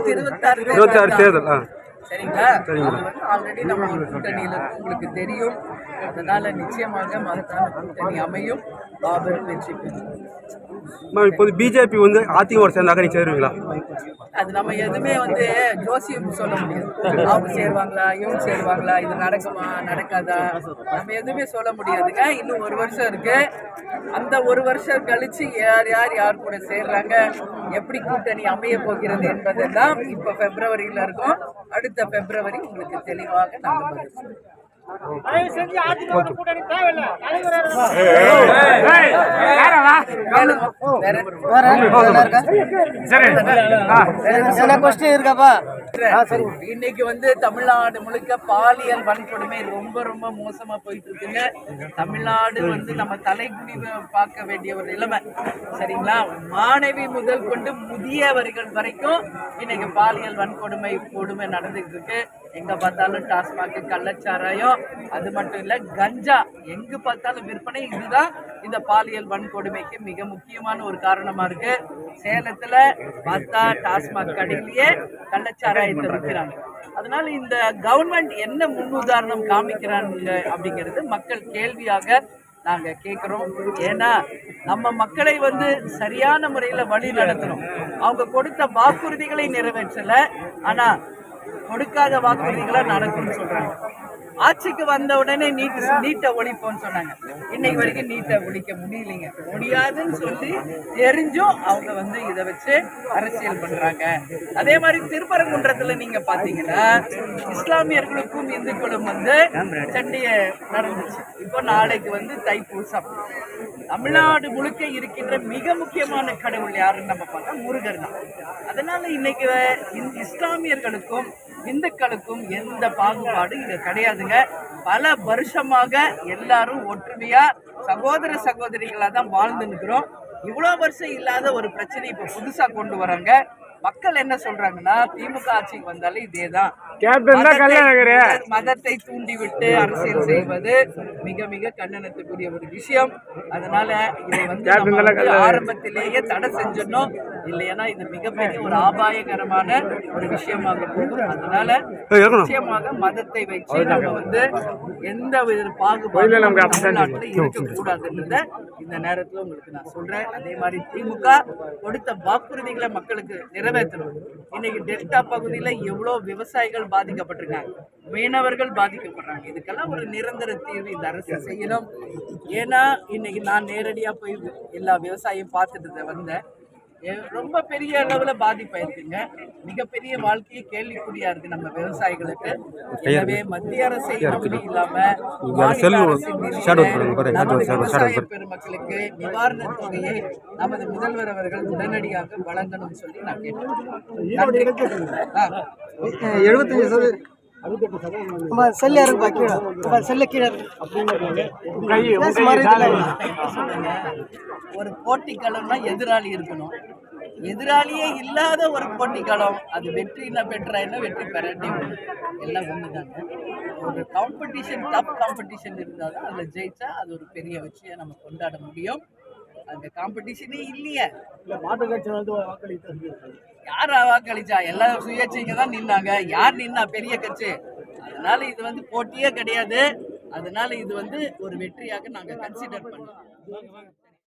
2026 தேர்தல் சரிங்களா? அது வந்து ஆல்ரெடி நம்ம ஒரு கூட்டணியில் உங்களுக்கு தெரியும். அதனால நிச்சயமாக மகத்தான கூட்டணி அமையும், மாபெரும் வெற்றி பெறும். இப்போது பிஜேபி வந்து அதிமுக சேர்ந்தாக்க நீ சேருவீங்களா? அது நம்ம எதுவுமே வந்து ஜோசியம் சொல்ல முடியாது. அவங்க சேருவாங்களா, இவங்க சேருவாங்களா, இது நடக்குமா நடக்காதா, நம்ம எதுவுமே சொல்ல முடியாதுங்க. இன்னும் 1 வருஷம் இருக்கு. அந்த 1 வருஷம் கழிச்சு யார் கூட சேர்றாங்க, எப்படி கூட்டணி அமைய போகிறது என்பதெல்லாம் இப்ப பிப்ரவரியில இருக்கும். அடுத்த பிப்ரவரி உங்களுக்கு தெளிவாக நாங்கள் இன்னைக்கு வந்து தமிழ்நாடு முழுக்க பாலியல் வன்கொடுமை ரொம்ப ரொம்ப மோசமா போயிட்டு இருக்குங்க. தமிழ்நாடு வந்து நம்ம தலைகுனி பார்க்க வேண்டிய ஒரு நிலைமை. சரிங்களா? மாணவி முதல் கொண்டு முதியவர்கள் வரைக்கும் இன்னைக்கு பாலியல் கொடுமை நடந்துட்டு இருக்கு. எங்க பார்த்தாலும் டாஸ்மாக், கள்ளச்சாராயம், அது மட்டும் இல்ல கஞ்சா, எங்கு பார்த்தாலும் விற்பனை. இதுதான் இந்த பாலியல் வன்கொடுமைக்கு மிக முக்கியமான ஒரு காரணமா இருக்கு. சேலத்துல பார்த்தா டாஸ்மாக் கடையிலேயே கள்ளச்சாராயத்தை விற்கிறாங்க. அதனால இந்த கவர்மெண்ட் என்ன முன்னுதாரணம் காமிக்கிறாங்க அப்படிங்கிறது மக்கள் கேள்வியாக நாங்க கேட்கிறோம். ஏன்னா நம்ம மக்களை வந்து சரியான முறையில வழி நடத்தணும். அவங்க கொடுத்த வாக்குறுதிகளை நிறைவேற்றல, ஆனா கொடுக்காத வாக்குறுதிகளா நடக்கும்னு சொல்றாங்க. ஆட்சிக்கு வந்த உடனே நீட்டை ஒழிப்போம்னு சொன்னாங்க. இன்னைக்கு வரைக்கும் நீட்டை ஒழிக்க முடியலைங்க. முடியாதுன்னு சொல்லி தெரிஞ்சும் அவங்க வந்து இதை வச்சு அரசியல் பண்றாங்க. அதே மாதிரி திருப்பரங்குன்றத்துல நீங்க பாத்தீங்கன்னா இஸ்லாமியர்களுக்கும் இந்துக்களும் வந்து சண்டையை நடந்துச்சு. இப்போ நாளைக்கு வந்து தைப்பூசம். தமிழ்நாடு முழுக்க இருக்கின்ற மிக முக்கியமான கடவுள் யாருன்னு நம்ம பார்த்தா முருகர் தான். அதனால இன்னைக்கு இஸ்லாமியர்களுக்கும் இந்துக்களுக்கும் எந்த பாகுபாடு இங்க கிடையாதுங்க. பல வருஷமாக எல்லாரும் ஒற்றுமையா சகோதர சகோதரிகளா தான் வாழ்ந்து நிற்கிறோம். இவ்வளவு வருஷம் இல்லாத ஒரு பிரச்சனை இப்ப புதுசா கொண்டு வராங்க. மக்கள் என்ன சொல்றாங்கன்னா, திமுக ஆட்சிக்கு வந்தாலே இதேதான், மதத்தை தூண்டிவிட்டு அரசியல் செய்வது மிக மிக கண்டனத்துக்குரிய ஒரு விஷயம். அதனால இதை வந்து ஆரம்பத்திலேயே தடை செஞ்சிடணும். இல்லைன்னா இது மிகப்பெரிய ஒரு ஆபாயகரமான ஒரு விஷயமாக போகும். அதனால நிச்சயமாக மதத்தை வச்சு நம்ம வந்து எந்த வித பாகுபாடும் தமிழ்நாட்டில் இருக்கக்கூடாதுன்றத இந்த நேரத்தில் உங்களுக்கு நான் சொல்றேன். அதே மாதிரி திமுக கொடுத்த வாக்குறுதிகளை மக்களுக்கு நிறைவேற்றணும். இன்னைக்கு டெல்டா பகுதியில எவ்வளவு விவசாயிகள் பாதிக்கப்பட்டிருக்காங்க, மீனவர்கள் பாதிக்கப்படுறாங்க. இதுக்கெல்லாம் ஒரு நிரந்தர தீர்வு இந்த அரசு செய்யணும். ஏன்னா இன்னைக்கு நான் நேரடியா போய் எல்லா விவசாயியும் பார்த்துட்டு வந்தேன். ரொம்ப பெரிய அளவுல பாதிப்பாயிருக்குங்க. மிகப்பெரிய வாழ்க்கையை கேள்விக்குறியா இருக்கு நம்ம விவசாயிகளுக்கு. எனவே மத்திய அரசை நம்பி இல்லாம விவசாய பெருமக்களுக்கு நிவாரண தொகையை நமது முதல்வர் அவர்கள் உடனடியாக வழங்கணும்னு சொல்லி நான் கேட்டேன். 75% ஒரு போட்டிக்களம்னா எதிராளி இருக்கணும். எதிராளியே இல்லாத ஒரு போட்டிக்களம், அது வெற்றினா பெற்றா என்ன, வெற்றி பெறாட்டி எல்லாம் ஒண்ணுதாங்க. ஒரு காம்படிஷன், டஃப் காம்படிஷன் இருந்தால் தான் அதில் ஜெயிச்சா அது ஒரு பெரிய வெற்றியை நம்ம கொண்டாட முடியும். அந்த காம்படிஷனே இல்லையே. யார் வாக்களிச்சா? எல்லாரும் சுயேட்சைங்க தான் நின்னாங்க. யார் நின்னா பெரிய கட்சி? அதனால இது வந்து போட்டியே கிடையாது. அதனால இது வந்து ஒரு வெற்றியாக நாங்கள் கன்சிடர் பண்ணுவோம்.